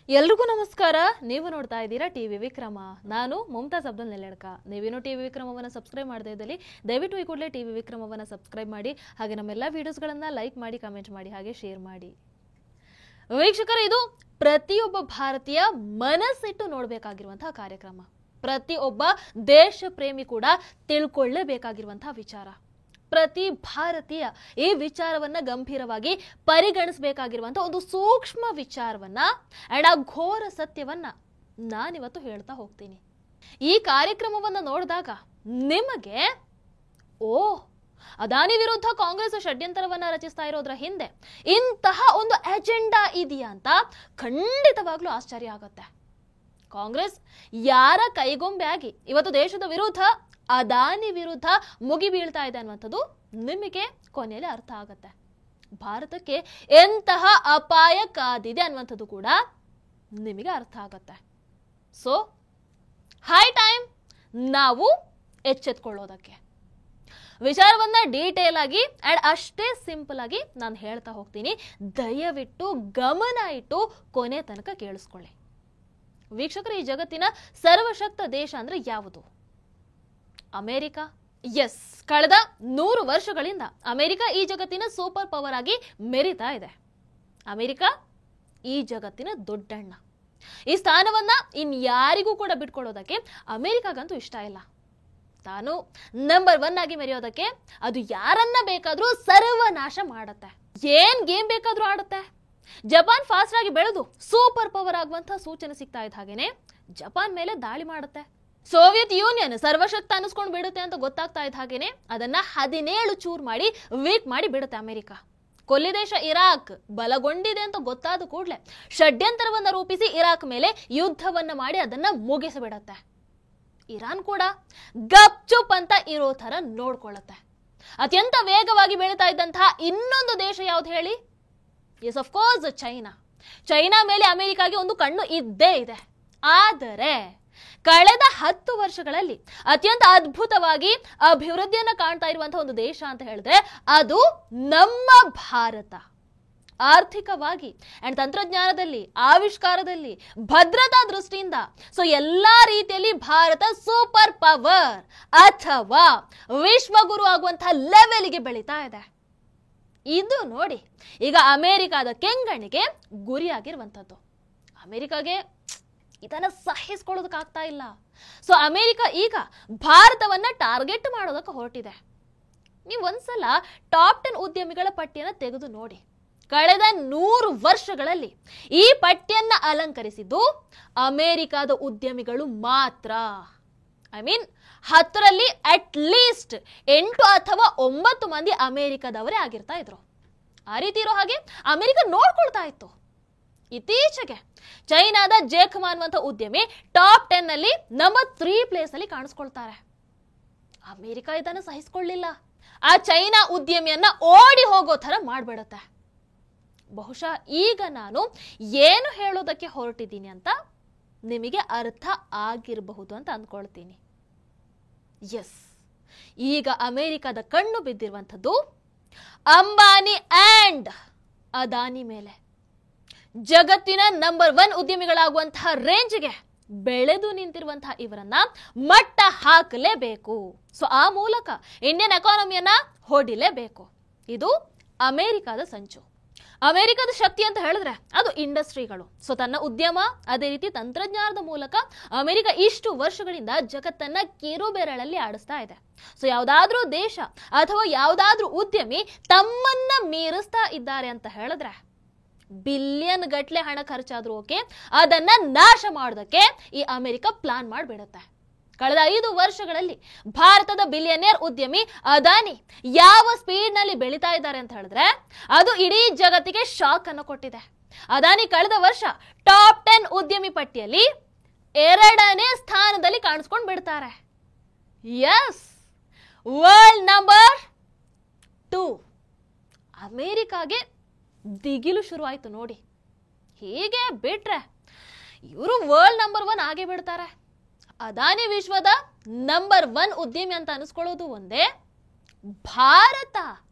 ಎಲ್ರಿಗೂ ನಮಸ್ಕಾರ. ನೀವು ನೋಡ್ತಾ ಇದ್ದೀರಾ ಟಿವಿ ವಿಕ್ರಮ. ನಾನು ಮುಮ್ತಾಜ್ ಅಬ್ದುಲ್ ನೆಲೆಡ್ಕ. ನೀವೇನು ಟಿವಿ ವಿಕ್ರಮವನ್ನು ಸಬ್ಸ್ಕ್ರೈಬ್ ಮಾಡದೇ ಇದ್ದಲ್ಲಿ ದಯವಿಟ್ಟು ಈ ಕೂಡಲೇ ಟಿವಿ ವಿಕ್ರಮವನ್ನು ಸಬ್ಸ್ಕ್ರೈಬ್ ಮಾಡಿ. ಹಾಗೆ ನಮ್ಮೆಲ್ಲ ವಿಡಿಯೋಸ್ಗಳನ್ನು ಲೈಕ್ ಮಾಡಿ, ಕಮೆಂಟ್ ಮಾಡಿ, ಹಾಗೆ ಶೇರ್ ಮಾಡಿ. ವೀಕ್ಷಕರೇ, ಇದು ಪ್ರತಿಯೊಬ್ಬ ಭಾರತೀಯ ಮನಸ್ಸಿಟ್ಟು ನೋಡಬೇಕಾಗಿರುವಂತಹ ಕಾರ್ಯಕ್ರಮ. ಪ್ರತಿಯೊಬ್ಬ ದೇಶ ಪ್ರೇಮಿ ಕೂಡ ತಿಳ್ಕೊಳ್ಳೇಬೇಕಾಗಿರುವಂತಹ ವಿಚಾರ. ಪ್ರತಿ ಭಾರತೀಯ ಈ ವಿಚಾರವನ್ನ ಗಂಭೀರವಾಗಿ ಪರಿಗಣಿಸಬೇಕಾಗಿರುವಂತಹ ಒಂದು ಸೂಕ್ಷ್ಮ ವಿಚಾರವನ್ನ ಅಂಡ್ ಆ ಘೋರ ಸತ್ಯವನ್ನ ನಾನಿವತ್ತು ಹೇಳ್ತಾ ಹೋಗ್ತೀನಿ. ಈ ಕಾರ್ಯಕ್ರಮವನ್ನ ನೋಡಿದಾಗ ನಿಮಗೆ ಅದಾನಿ ವಿರುದ್ಧ ಕಾಂಗ್ರೆಸ್ ಷಡ್ಯಂತರವನ್ನ ರಚಿಸ್ತಾ ಇರೋದ್ರ ಹಿಂದೆ ಇಂತಹ ಒಂದು ಅಜೆಂಡಾ ಇದೆಯಾ ಅಂತ ಖಂಡಿತವಾಗ್ಲೂ ಆಶ್ಚರ್ಯ ಆಗುತ್ತೆ. ಕಾಂಗ್ರೆಸ್ ಯಾರ ಕೈಗೊಂಬೆ ಆಗಿ ಇವತ್ತು ದೇಶದ ವಿರುದ್ಧ, ಅದಾನಿ ವಿರುದ್ಧ ಮುಗಿ ಬೀಳ್ತಾ ಇದೆ ಅನ್ನುವಂಥದ್ದು ನಿಮಗೆ ಕೊನೆಯಲ್ಲಿ ಅರ್ಥ ಆಗುತ್ತೆ. ಭಾರತಕ್ಕೆ ಎಂತಹ ಅಪಾಯ ಕಾದಿದೆ ಅನ್ನುವಂಥದ್ದು ಕೂಡ ನಿಮಗೆ ಅರ್ಥ ಆಗುತ್ತೆ. ಸೊ ಹೈ ಟೈಮ್ ನಾವು ಎಚ್ಚೆತ್ಕೊಳ್ಳೋದಕ್ಕೆ. ವಿಚಾರವನ್ನ ಡೀಟೇಲ್ ಆಗಿ ಅಂಡ್ ಅಷ್ಟೇ ಸಿಂಪಲ್ ಆಗಿ ನಾನು ಹೇಳ್ತಾ ಹೋಗ್ತೀನಿ. ದಯವಿಟ್ಟು ಗಮನ ಇಟ್ಟು ಕೊನೆ ತನಕ ಕೇಳಿಸ್ಕೊಳ್ಳಿ. ವೀಕ್ಷಕರು, ಈ ಜಗತ್ತಿನ ಸರ್ವಶಕ್ತ ದೇಶ ಅಂದ್ರೆ ಯಾವುದು? ಅಮೆರಿಕ. ಎಸ್, ಕಳೆದ 100 ವರ್ಷಗಳಿಂದ ಅಮೆರಿಕ ಈ ಜಗತ್ತಿನ ಸೂಪರ್ ಪವರ್ ಆಗಿ ಮೆರಿತಾ ಇದೆ. ಅಮೆರಿಕ ಈ ಜಗತ್ತಿನ ದೊಡ್ಡಣ್ಣ. ಈ ಸ್ಥಾನವನ್ನ ಇನ್ಯಾರಿಗೂ ಕೂಡ ಬಿಟ್ಕೊಡೋದಕ್ಕೆ ಅಮೆರಿಕಾಗಂತೂ ಇಷ್ಟ ಇಲ್ಲ. ತಾನು ನಂಬರ್ 1 ಆಗಿ ಮೆರೆಯೋದಕ್ಕೆ ಅದು ಯಾರನ್ನ ಬೇಕಾದ್ರೂ ಸರ್ವನಾಶ ಮಾಡತ್ತೆ. ಏನ್ ಗೇಮ್ ಬೇಕಾದ್ರೂ ಆಡುತ್ತೆ. ಜಪಾನ್ ಫಾಸ್ಟ್ ಆಗಿ ಬೆಳೆದು ಸೂಪರ್ ಪವರ್ ಆಗುವಂತಹ ಸೂಚನೆ ಸಿಗ್ತಾ ಇದ್ದ ಹಾಗೇನೆ ಜಪಾನ್ ಮೇಲೆ ದಾಳಿ ಮಾಡುತ್ತೆ. ಸೋವಿಯತ್ ಯೂನಿಯನ್ ಸರ್ವಶಕ್ತ ಅನಿಸ್ಕೊಂಡು ಬಿಡುತ್ತೆ ಅಂತ ಗೊತ್ತಾಗ್ತಾ ಇದ್ದ ಹಾಗೇನೆ ಅದನ್ನ 17 ಚೂರ್ ಮಾಡಿ ವೀಕ್ ಮಾಡಿ ಬಿಡುತ್ತೆ ಅಮೆರಿಕ. ಕೊಲ್ಲಿ ದೇಶ ಇರಾಕ್ ಬಲಗೊಂಡಿದೆ ಅಂತ ಗೊತ್ತಾದ ಕೂಡಲೇ ಷಡ್ಯಂತರವನ್ನ ರೂಪಿಸಿ ಇರಾಕ್ ಮೇಲೆ ಯುದ್ಧವನ್ನ ಮಾಡಿ ಅದನ್ನ ಮುಗಿಸಿಬಿಡತ್ತೆ. ಇರಾನ್ ಕೂಡ ಗಪ್ಚುಪ್ ಅಂತ ಇರೋ ತರ ನೋಡ್ಕೊಳ್ಳುತ್ತೆ. ಅತ್ಯಂತ ವೇಗವಾಗಿ ಬೆಳೀತಾ ಇದ್ದಂತಹ ಇನ್ನೊಂದು ದೇಶ ಯಾವ್ದು ಹೇಳಿ? Yes, of course China. China ಮೇಲೆ ಅಮೆರಿಕಾಗೆ ಒಂದು ಕಣ್ಣು ಇದ್ದೇ ಇದೆ. ಆದರೆ ಕಳೆದ 10 ವರ್ಷಗಳಲ್ಲಿ ಅತ್ಯಂತ ಅದ್ಭುತವಾಗಿ ಅಭಿವೃದ್ಧಿಯನ್ನ ಕಾಣ್ತಾ ಇರುವಂತಹ ಒಂದು ದೇಶ ಅಂತ ಹೇಳಿದ್ರೆ ಅದು ನಮ್ಮ ಭಾರತ. ಆರ್ಥಿಕವಾಗಿ ಅಂಡ್ ತಂತ್ರಜ್ಞಾನದಲ್ಲಿ, ಆವಿಷ್ಕಾರದಲ್ಲಿ, ಭದ್ರತಾ ದೃಷ್ಟಿಯಿಂದ ಸೊ ಎಲ್ಲಾ ರೀತಿಯಲ್ಲಿ ಭಾರತ ಸೂಪರ್ ಪವರ್ ಅಥವಾ ವಿಶ್ವಗುರು ಆಗುವಂತಹ ಲೆವೆಲ್ಗೆ ಬೆಳೀತಾ ಇದೆ. ಇದು ನೋಡಿ ಈಗ ಅಮೆರಿಕದ ಕೆಂಗಣ್ಣಿಗೆ ಗುರಿಯಾಗಿರುವಂಥದ್ದು. ಅಮೆರಿಕಾಗೆ ಇದನ್ನ ಸಹಿಸ್ಕೊಳ್ಳೋದಕ್ಕಾಗ್ತಾ ಇಲ್ಲ. ಸೊ ಅಮೆರಿಕ ಈಗ ಭಾರತವನ್ನ ಟಾರ್ಗೆಟ್ ಮಾಡೋದಕ್ಕೆ ಹೊರಟಿದೆ. ನೀವು ಒಂದ್ಸಲ ಟಾಪ್ 10 ಉದ್ಯಮಿಗಳ ಪಟ್ಟಿಯನ್ನ ತೆಗೆದು ನೋಡಿ. ಕಳೆದ 100 ವರ್ಷಗಳಲ್ಲಿ ಈ ಪಟ್ಟಿಯನ್ನ ಅಲಂಕರಿಸಿದ್ದು ಅಮೆರಿಕದ ಉದ್ಯಮಿಗಳು ಮಾತ್ರ. ಐ ಮೀನ್ 10ರಲ್ಲಿ ಅಟ್ ಲೀಸ್ಟ್ 8 ಅಥವಾ 9 ಮಂದಿ ಅಮೆರಿಕದವರೇ ಆಗಿರ್ತಾ ಇದ್ರು. ಆ ರೀತಿ ಇರೋ ಹಾಗೆ ಅಮೆರಿಕ ನೋಡ್ಕೊಳ್ತಾ ಇತ್ತು. ಇತ್ತೀಚೆಗೆ ಚೈನಾದ ಜೇಕ್ಮಾ ಅನ್ನುವಂಥ ಉದ್ಯಮಿ ಟಾಪ್ 10 ನಲ್ಲಿ ನಂಬರ್ 3 ಪ್ಲೇಸ್ ಅಲ್ಲಿ ಕಾಣಿಸ್ಕೊಳ್ತಾರೆ. ಅಮೆರಿಕ ಇದನ್ನು ಸಹಿಸಿಕೊಳ್ಳಿಲ್ಲ. ಆ ಚೈನಾ ಉದ್ಯಮಿಯನ್ನ ಓಡಿ ಹೋಗೋ ತರ ಮಾಡ್ಬಿಡುತ್ತೆ. ಬಹುಶಃ ಈಗ ನಾನು ಏನು ಹೇಳೋದಕ್ಕೆ ಹೊರಟಿದ್ದೀನಿ ಅಂತ ನಿಮಗೆ ಅರ್ಥ ಆಗಿರಬಹುದು ಅಂತ ಅಂದ್ಕೊಳ್ತೀನಿ. ಎಸ್, ಈಗ ಅಮೆರಿಕದ ಕಣ್ಣು ಬಿದ್ದಿರುವಂಥದ್ದು ಅಂಬಾನಿ ಅಂಡ್ ಅದಾನಿ ಮೇಲೆ. ಜಗತ್ತಿನ ನಂಬರ್ 1 ಉದ್ಯಮಿಗಳಾಗುವಂತಹ ರೇಂಜ್ಗೆ ಬೆಳೆದು ನಿಂತಿರುವಂತಹ ಇವರನ್ನ ಮಟ್ಟ ಹಾಕಲೇಬೇಕು. ಸೊ ಆ ಮೂಲಕ ಇಂಡಿಯನ್ ಎಕಾನಮಿಯನ್ನ ಹೊಡಿಲೇಬೇಕು. ಇದು ಅಮೆರಿಕದ ಸಂಚು. ಅಮೆರಿಕದ ಶಕ್ತಿ ಅಂತ ಹೇಳಿದ್ರೆ ಅದು ಇಂಡಸ್ಟ್ರಿಗಳು. ಸೊ ತನ್ನ ಉದ್ಯಮ, ಅದೇ ರೀತಿ ತಂತ್ರಜ್ಞಾನದ ಮೂಲಕ ಅಮೆರಿಕ ಇಷ್ಟು ವರ್ಷಗಳಿಂದ ಜಗತ್ತನ್ನ ಕಿರುಬೆರಳಲ್ಲಿ ಆಡಿಸ್ತಾ ಇದೆ. ಸೊ ಯಾವ್ದಾದ್ರೂ ದೇಶ ಅಥವಾ ಯಾವ್ದಾದ್ರೂ ಉದ್ಯಮಿ ತಮ್ಮನ್ನ ಮೀರಿಸ್ತಾ ಇದ್ದಾರೆ ಅಂತ ಹೇಳಿದ್ರೆ ಬಿಲಿಯನ್ ಗಟ್ಲೆ ಹಣ ಖರ್ಚಾದ್ರೂ ಓಕೆ, ಅದನ್ನ ನಾಶ ಮಾಡೋದಕ್ಕೆ ಈ ಅಮೆರಿಕ ಪ್ಲಾನ್ ಮಾಡಿಬಿಡುತ್ತೆ. ಕಳೆದ 5 ವರ್ಷಗಳಲ್ಲಿ ಭಾರತದ ಬಿಲಿಯನೇರ್ ಉದ್ಯಮಿ ಅದಾನಿ ಯಾವ ಸ್ಪೀಡ್ ನಲ್ಲಿ ಬೆಳೀತಾ ಇದ್ದಾರೆ ಅಂತ ಹೇಳಿದ್ರೆ ಅದು ಇಡೀ ಜಗತ್ತಿಗೆ ಶಾಕ್ ಅನ್ನು ಕೊಟ್ಟಿದೆ. ಅದಾನಿ ಕಳೆದ ವರ್ಷ ಟಾಪ್ 10 ಉದ್ಯಮಿ ಪಟ್ಟಿಯಲ್ಲಿ 2ನೇ ಸ್ಥಾನದಲ್ಲಿ ಕಾಣಿಸ್ಕೊಂಡು ಬಿಡ್ತಾರೆ. Yes, world number 2. ಅಮೆರಿಕಾಗೆ ದಿಗಿಲು ಶುರುವಾಯ್ತು ನೋಡಿ. ಹೀಗೆ ಬಿಟ್ರೆ ಇವರು ವರ್ಲ್ಡ್ ನಂಬರ್ 1 ಆಗೇ ಬಿಡ್ತಾರೆ. ಅದಾನಿ ವಿಶ್ವದ ನಂಬರ್ 1 ಉದ್ಯಮಿ ಅಂತ ಅನಿಸ್ಕೊಳ್ಳೋದು ಒಂದೇ, ಭಾರತ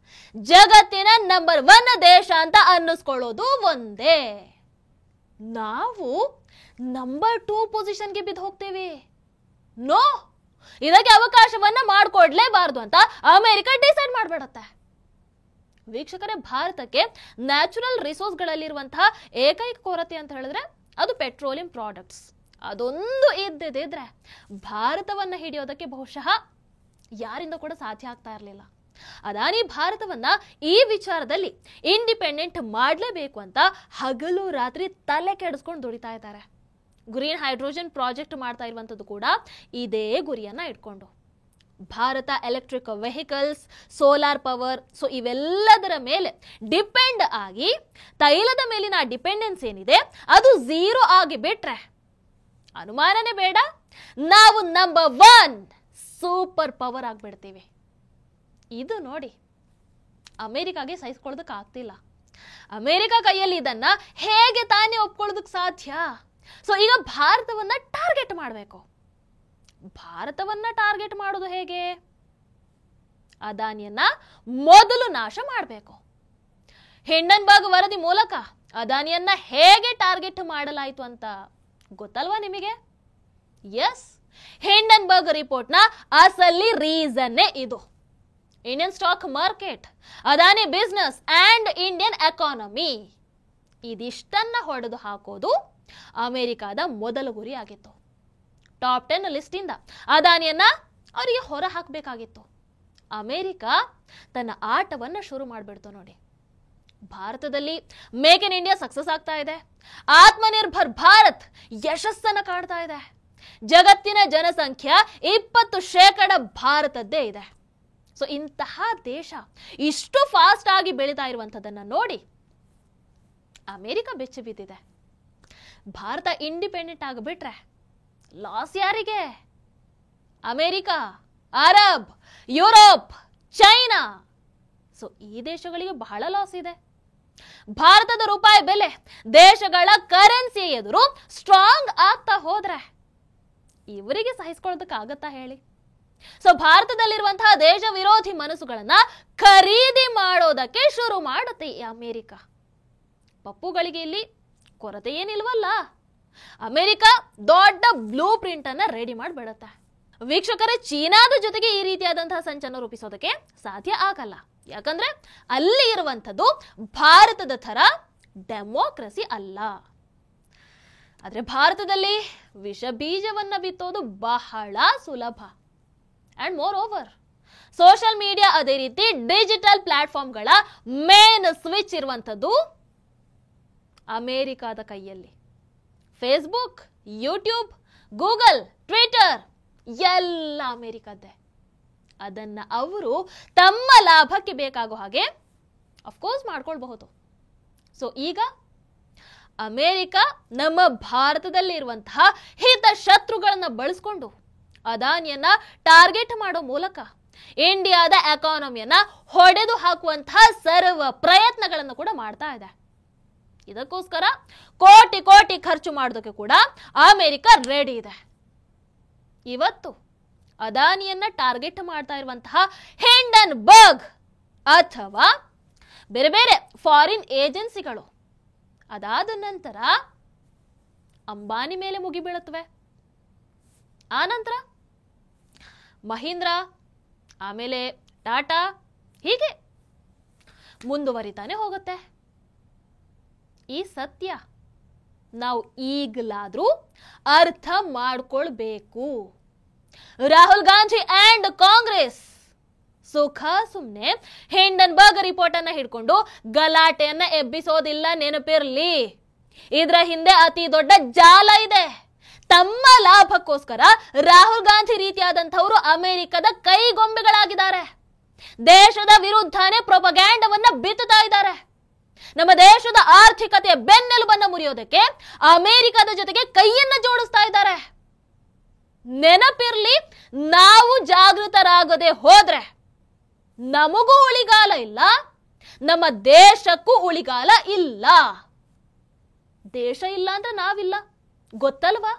ಜಗತ್ತಿನ ನಂಬರ್ 1 ದೇಶ ಅಂತ ಅನ್ನಿಸ್ಕೊಳ್ಳೋದು ಒಂದೇ. ನಾವು ನಂಬರ್ 2 ಪೊಸಿಷನ್ಗೆ ಬಿದ್ದು ಹೋಗ್ತೇವೆ. ನೋ, ಇದಕ್ಕೆ ಅವಕಾಶವನ್ನ ಮಾಡಿಕೊಡ್ಲೇಬಾರದು ಅಂತ ಅಮೆರಿಕ ಡಿಸೈಡ್ ಮಾಡ್ಬಿಡತ್ತೆ. ವೀಕ್ಷಕರೇ, ಭಾರತಕ್ಕೆ ನ್ಯಾಚುರಲ್ ರಿಸೋರ್ಸ್ಗಳಲ್ಲಿರುವಂತಹ ಏಕೈಕ ಕೊರತೆ ಅಂತ ಹೇಳಿದ್ರೆ ಅದು ಪೆಟ್ರೋಲಿಯಂ ಪ್ರಾಡಕ್ಟ್ಸ್. ಅದೊಂದು ಇದ್ದಿದ್ರೆ ಭಾರತವನ್ನ ಹಿಡಿಯೋದಕ್ಕೆ ಬಹುಶಃ ಯಾರಿಂದ ಕೂಡ ಸಾಧ್ಯ ಆಗ್ತಾ ಇರಲಿಲ್ಲ. ಅದಾನಿ ಭಾರತವನ್ನ ಈ ವಿಚಾರದಲ್ಲಿ ಇಂಡಿಪೆಂಡೆಂಟ್ ಮಾಡಲೇಬೇಕು ಅಂತ ಹಗಲು ರಾತ್ರಿ ತಲೆ ಕೆಡಿಸ್ಕೊಂಡು ದುಡಿತಾ ಇದ್ದಾರೆ. ಗ್ರೀನ್ ಹೈಡ್ರೋಜನ್ ಪ್ರಾಜೆಕ್ಟ್ ಮಾಡ್ತಾ ಇರುವಂತದ್ದು ಕೂಡ ಇದೇ ಗುರಿಯನ್ನ ಇಟ್ಕೊಂಡು. Bharat electric vehicles, solar power, so ಇವೆಲ್ಲದರ ಮೇಲೆ ಡಿಪೆಂಡ್ ಆಗಿ ತೈಲದ ಮೇಲಿನ ಡಿಪೆಂಡೆನ್ಸ್ ಏನಿದೆ ಅದು 0 ಆಗಿ ಬಿಟ್ರೆ ಅನುಮಾನನೇ ಬೇಡ, ನಾವು ನಂಬರ್ 1 ಸೂಪರ್ ಪವರ್ ಆಗ್ಬಿಡ್ತೀವಿ. ಇದು ನೋಡಿ, ಅಮೆರಿಕಾಗೆ ಸಹಿಸ್ಕೊಳ್ಳೋದಕ್ಕೆ ಆಗ್ತಿಲ್ಲ. ಅಮೆರಿಕ ಕೈಯಲ್ಲಿ ಇದನ್ನ ಹೇಗೆ ತಾನೇ ಒಪ್ಕೊಳ್ಳೋದಕ್ಕೆ ಸಾಧ್ಯ? ಸೊ ಈಗ ಭಾರತವನ್ನ ಟಾರ್ಗೆಟ್ ಮಾಡಬೇಕು. ಭಾರತವನ್ನ ಟಾರ್ಗೆಟ್ ಮಾಡೋದು ಹೇಗೆ? ಅದಾನಿಯನ್ನ ಮೊದಲು ನಾಶ ಮಾಡಬೇಕು. ಹಿಂಡನ್ಬರ್ಗ್ ವರದಿ ಮೂಲಕ ಅದಾನಿಯನ್ನ ಹೇಗೆ ಟಾರ್ಗೆಟ್ ಮಾಡಲಾಯಿತು ಅಂತ ಗೊತ್ತಲ್ವಾ ನಿಮಗೆ? ಎಸ್, ಹಿಂಡನ್ಬರ್ಗ್ ರಿಪೋರ್ಟ್ನ ಅಸಲಿ ರೀಸನ್ನೇ ಇದು. Indian stock market, Adani business and Indian economy, ಇದಿಷ್ಟನ್ನ ಹೊಡೆದು ಹಾಕೋದು ಅಮೆರಿಕಾದ ಮೊದಲ ಗುರಿ ಆಗಿತ್ತು. ಟಾಪ್ 10 ಲಿಸ್ಟ್ ಇಂದ ಅದಾನಿಯನ್ನ ಅವರಿಗೆ ಹೊರ ಹಾಕಬೇಕಾಗಿತ್ತು. ಅಮೆರಿಕ ತನ್ನ ಆಟವನ್ನ ಶುರು ಮಾಡಿಬಿಡ್ತು ನೋಡಿ. ಭಾರತದಲ್ಲಿ ಮೇಕ್ ಇನ್ ಇಂಡಿಯಾ ಸಕ್ಸಸ್ ಆಗ್ತಾ ಇದೆ. ಆತ್ಮನಿರ್ಭರ್ ಭಾರತ್ ಯಶಸ್ಸನ್ನ ಕಾಣ್ತಾ ಇದೆ. ಜಗತ್ತಿನ ಜನಸಂಖ್ಯೆ 20% ಭಾರತದ್ದೇ ಇದೆ. ಸೊ ಇಂತಹ ದೇಶ ಇಷ್ಟು ಫಾಸ್ಟ್ ಆಗಿ ಬೆಳೀತಾ ಇರುವಂತದನ್ನ ನೋಡಿ ಅಮೆರಿಕ ಬೆಚ್ಚಿ ಬಿದ್ದಿದೆ. ಭಾರತ ಇಂಡಿಪೆಂಡೆಂಟ್ ಆಗಿಬಿಟ್ರೆ ಲಾಸ್ ಯಾರಿಗೆ? America, Arab, Europe, China. So ಈ ದೇಶಗಳಿಗೆ ಬಹಳ ಲಾಸ್ ಇದೆ. ಭಾರತದ ರೂಪಾಯಿ ಬೆಲೆ ದೇಶಗಳ ಕರೆನ್ಸಿ ಎದುರು ಸ್ಟ್ರಾಂಗ್ ಆಗ್ತಾ ಹೋದ್ರೆ ಇವರಿಗೆ ಸಹಿಸ್ಕೊಳ್ಳೋದಕ್ಕಾಗತ್ತಾ ಹೇಳಿ? ಸೊ ಭಾರತದಲ್ಲಿರುವಂತಹ ದೇಶ ವಿರೋಧಿ ಮನಸ್ಸುಗಳನ್ನ ಖರೀದಿ ಮಾಡೋದಕ್ಕೆ ಶುರು ಮಾಡುತ್ತೆ ಈ ಅಮೆರಿಕ. ಪಪ್ಪುಗಳಿಗೆ ಇಲ್ಲಿ ಕೊರತೆ ಏನಿಲ್ವಲ್ಲ. ಅಮೆರಿಕ ದೊಡ್ಡ ಬ್ಲೂ ಪ್ರಿಂಟ್ ಅನ್ನ ರೆಡಿ ಮಾಡಿಬಿಡುತ್ತೆ. ವೀಕ್ಷಕರೇ, ಚೀನಾದ ಜೊತೆಗೆ ಈ ರೀತಿಯಾದಂತಹ ಸಂಚನ್ನು ರೂಪಿಸೋದಕ್ಕೆ ಸಾಧ್ಯ ಆಗಲ್ಲ. ಯಾಕಂದ್ರೆ ಅಲ್ಲಿ ಇರುವಂಥದ್ದು ಭಾರತದ ತರ ಡೆಮೋಕ್ರಸಿ ಅಲ್ಲ. ಆದ್ರೆ ಭಾರತದಲ್ಲಿ ವಿಷ ಬೀಜವನ್ನ ಬಿತ್ತೋದು ಬಹಳ ಸುಲಭ. And more over social media, ಅದೇ ರೀತಿ ಡಿಜಿಟಲ್ ಪ್ಲಾಟ್ಫಾರ್ಮ್ಗಳ ಮೇನ್ ಸ್ವಿಚ್ ಇರುವಂಥದ್ದು ಅಮೆರಿಕಾದ ಕೈಯಲ್ಲಿ. ಫೇಸ್ಬುಕ್, ಯೂಟ್ಯೂಬ್, ಗೂಗಲ್, ಟ್ವಿಟರ್ ಎಲ್ಲ ಅಮೆರಿಕದ್ದೇ. ಅದನ್ನ ಅವರು ತಮ್ಮ ಲಾಭಕ್ಕೆ ಬೇಕಾಗೋ ಹಾಗೆ ಅಫ್ಕೋರ್ಸ್ ಮಾಡ್ಕೊಳ್ಬಹುದು. ಸೊ ಈಗ ಅಮೆರಿಕ ನಮ್ಮ ಭಾರತದಲ್ಲಿ ಇರುವಂತಹ ಹಿತಶತ್ರುಗಳನ್ನ ಬಳಸ್ಕೊಂಡು ಅದಾನಿಯನ್ನ ಟಾರ್ಗೆಟ್ ಮಾಡೋ ಮೂಲಕ ಇಂಡಿಯಾದ ಎಕಾನಮಿಯನ್ನ ಹೊಡೆದು ಹಾಕುವಂತಹ ಸರ್ವ ಪ್ರಯತ್ನಗಳನ್ನು ಕೂಡ ಮಾಡ್ತಾ ಇದೆ. ಇದಕ್ಕೋಸ್ಕರ ಕೋಟಿ ಕೋಟಿ ಖರ್ಚು ಮಾಡೋದಕ್ಕೆ ಕೂಡ ಅಮೆರಿಕ ರೆಡಿ ಇದೆ. ಇವತ್ತು ಅದಾನಿಯನ್ನ ಟಾರ್ಗೆಟ್ ಮಾಡ್ತಾ ಇರುವಂತಹ ಹಿಂಡನ್ಬರ್ಗ್ ಅಥವಾ ಬೇರೆ ಬೇರೆ ಫಾರಿನ್ ಏಜೆನ್ಸಿಗಳು ಅದಾದ ನಂತರ ಅಂಬಾನಿ ಮೇಲೆ ಮುಗಿಬೀಳುತ್ತವೆ. ಆ ನಂತರ ಮಹೀಂದ್ರ, ಆಮೇಲೆ ಟಾಟಾ, ಹೀಗೆ ಮುಂದುವರಿತಾನೆ ಹೋಗುತ್ತೆ. ಈ ಸತ್ಯ ನಾವು ಈಗಲಾದ್ರೂ ಅರ್ಥ ಮಾಡ್ಕೊಳ್ಬೇಕು. ರಾಹುಲ್ ಗಾಂಧಿ ಅಂಡ್ ಕಾಂಗ್ರೆಸ್ ಸುಖ ಸುಮ್ನೆ ಹಿಂಡನ್ಬರ್ಗ್ ರಿಪೋರ್ಟ್ ಅನ್ನ ಹಿಡ್ಕೊಂಡು ಗಲಾಟೆಯನ್ನ ಎಬ್ಬಿಸೋದಿಲ್ಲ, ನೆನಪಿರ್ಲಿ. ಇದರ ಹಿಂದೆ ಅತಿ ದೊಡ್ಡ ಜಾಲ ಇದೆ. ತಮ್ಮ ಲಾಭಕ್ಕೋಸ್ಕರ ರಾಹುಲ್ ಗಾಂಧಿ ರೀತಿಯಾದಂಥವರು ಅಮೆರಿಕದ ಕೈಗೊಂಬೆಗಳಾಗಿದ್ದಾರೆ. ದೇಶದ ವಿರುದ್ಧನೇ ಪ್ರೊಪಗ್ಯಾಂಡವನ್ನ ಬಿತ್ತುತ್ತಾ ಇದ್ದಾರೆ. ನಮ್ಮ ದೇಶದ ಆರ್ಥಿಕತೆಯ ಬೆನ್ನೆಲುಬನ್ನ ಮುರಿಯೋದಕ್ಕೆ ಅಮೆರಿಕದ ಜೊತೆಗೆ ಕೈಯನ್ನ ಜೋಡಿಸ್ತಾ ಇದ್ದಾರೆ. ನೆನಪಿರ್ಲಿ, ನಾವು ಜಾಗೃತರಾಗದೆ ಹೋದ್ರೆ ನಮಗೂ ಉಳಿಗಾಲ ಇಲ್ಲ, ನಮ್ಮ ದೇಶಕ್ಕೂ ಉಳಿಗಾಲ ಇಲ್ಲ. ದೇಶ ಇಲ್ಲ ಅಂದ್ರೆ ನಾವಿಲ್ಲ, ಗೊತ್ತಲ್ವಾ?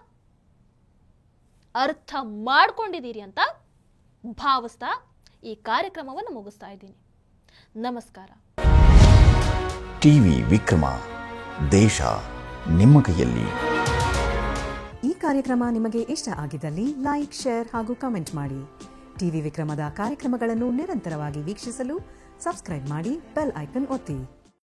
ಅರ್ಥ ಮಾಡ್ಕೊಂಡಿದ್ದೀರಿ ಅಂತ ಭಾವಿಸ್ತಾ ಈ ಕಾರ್ಯಕ್ರಮವನ್ನು ಮುಗಿಸ್ತಾ ಇದ್ದೀನಿ. ನಮಸ್ಕಾರ. ಟಿವಿ ವಿಕ್ರಮ, ದೇಶ ನಿಮ್ಮ ಕೈಯಲ್ಲಿ. ಈ ಕಾರ್ಯಕ್ರಮ ನಿಮಗೆ ಇಷ್ಟ ಆಗಿದ್ದಲ್ಲಿ ಲೈಕ್, ಶೇರ್ ಹಾಗೂ ಕಮೆಂಟ್ ಮಾಡಿ. ಟಿವಿ ವಿಕ್ರಮದ ಕಾರ್ಯಕ್ರಮಗಳನ್ನು ನಿರಂತರವಾಗಿ ವೀಕ್ಷಿಸಲು ಸಬ್ಸ್ಕ್ರೈಬ್ ಮಾಡಿ, ಬೆಲ್ ಐಕನ್ ಒತ್ತಿ.